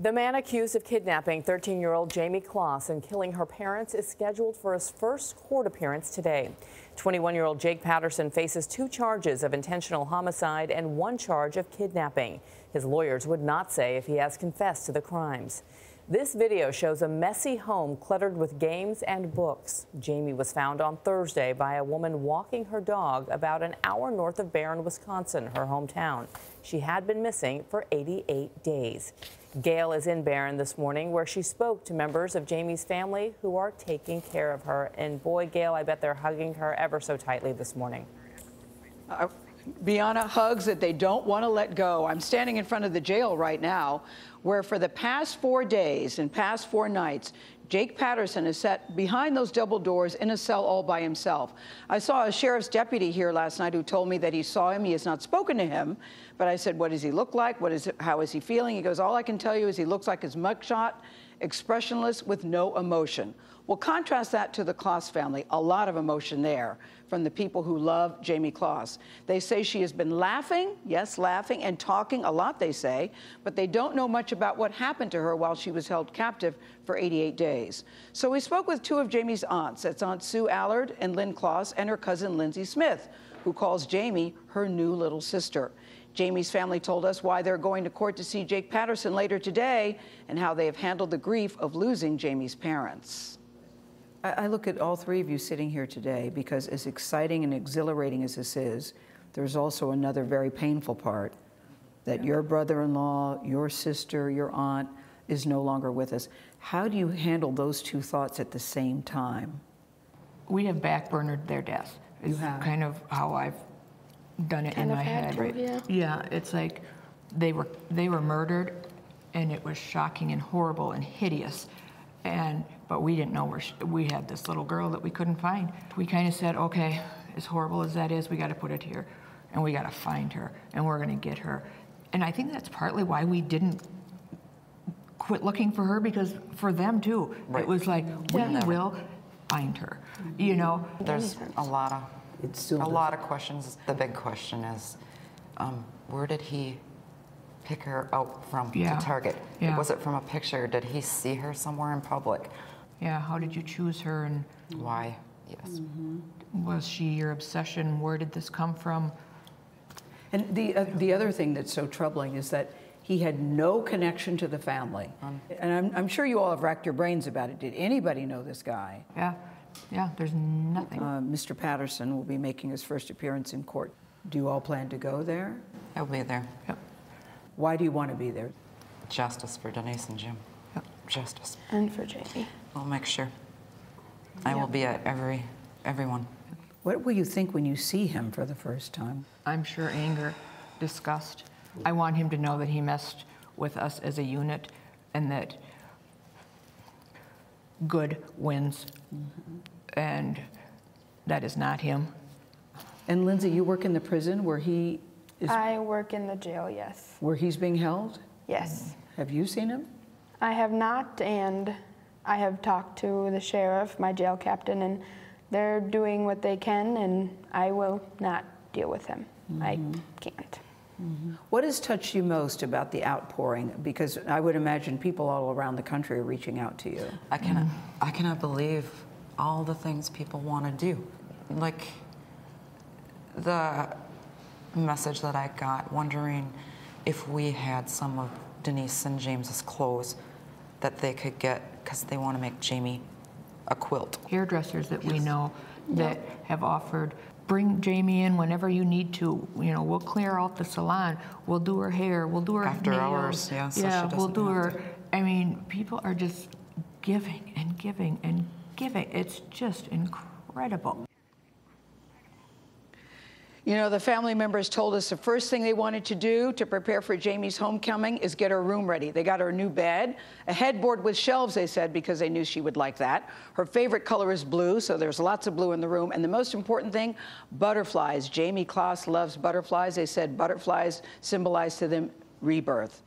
The man accused of kidnapping 13-year-old Jayme Closs and killing her parents is scheduled for his first court appearance today. 21-year-old Jake Patterson faces 2 charges of intentional homicide and 1 charge of kidnapping. His lawyers would not say if he has confessed to the crimes. This video shows a messy home cluttered with games and books. Jayme was found on Thursday by a woman walking her dog about an hour north of Barron, Wisconsin, her hometown. She had been missing for 88 days. Gayle is in Barron this morning, where she spoke to members of Jayme's family who are taking care of her. And boy, Gayle, I bet they're hugging her ever so tightly this morning. Bianna, hugs that they don't want to let go. I'm standing in front of the jail right now, where for the past 4 days and past 4 nights, Jake Patterson is sat behind those double doors in a cell all by himself. I saw a sheriff's deputy here last night who told me that he saw him. He has not spoken to him, but I said, what does he look like? How is he feeling? He goes, all I can tell you is he looks like his mugshot, expressionless with no emotion. Well, contrast that to the Closs family. A lot of emotion there from the people who love Jayme Closs. They say she has been laughing, yes, laughing, and talking a lot, they say, but they don't know much about what happened to her while she was held captive for 88 days. So we spoke with 2 of Jayme's aunts. That's Aunt Sue Allard and Lynn Closs, and her cousin Lindsey Smith, who calls Jayme her new little sister. Jayme's family told us why they're going to court to see Jake Patterson later today and how they have handled the grief of losing Jayme's parents. I look at all 3 of you sitting here today because as exciting and exhilarating as this is, there's also another very painful part, that your brother-in-law, your sister, your aunt is no longer with us. How do you handle those 2 thoughts at the same time? We have backburnered their death. It's kind of how I've done it in my head. Right? Yeah, it's like they were murdered, and it was shocking and horrible and hideous. But we didn't know we had this little girl that we couldn't find. We kind of said, okay, as horrible as that is, we got to put it here, and we got to find her, and we're going to get her. And I think that's partly why we didn't quit looking for her, because for them too, it was like, we will find her. You know, there's a lot of questions. The big question is, where did he pick her out from to target? Was it from a picture? Did he see her somewhere in public? Yeah, how did you choose her, and why? Yes. Was she your obsession? Where did this come from? And the other thing that's so troubling is that he had no connection to the family. And I'm sure you all have racked your brains about it. Did anybody know this guy? Yeah, there's nothing. Mr. Patterson will be making his first appearance in court. Do you all plan to go there? I'll be there. Yep. Why do you want to be there? Justice for Denise and Jim. Yep. Justice. And for Jayme. I'll make sure. I will be at everyone. What will you think when you see him for the first time? I'm sure anger, disgust. I want him to know that he messed with us as a unit and that good wins. And that is not him. And Lindsey, you work in the prison where he is? I work in the jail, yes. Where he's being held? Yes. Have you seen him? I have not, and I have talked to the sheriff, my jail captain, and they're doing what they can, and I will not deal with him. I can't. What has touched you most about the outpouring? Because I would imagine people all around the country are reaching out to you. I cannot believe all the things people want to do. Like the message that I got, wondering if we had some of Denise and James's clothes that they could get because they want to make Jayme a quilt. Hairdressers that we know that have offered, bring Jayme in whenever you need to. You know, we'll clear out the salon. We'll do her hair. We'll do her after nails. Hours. Yeah, so yeah, she we'll do her. to. I mean, people are just giving and giving and giving. It's just incredible. You know, the family members told us the first thing they wanted to do to prepare for Jayme's homecoming is get her room ready. They got her a new bed, a headboard with shelves, they said, because they knew she would like that. Her favorite color is blue, so there's lots of blue in the room. And the most important thing, butterflies. Jayme Closs loves butterflies. They said butterflies symbolize to them rebirth.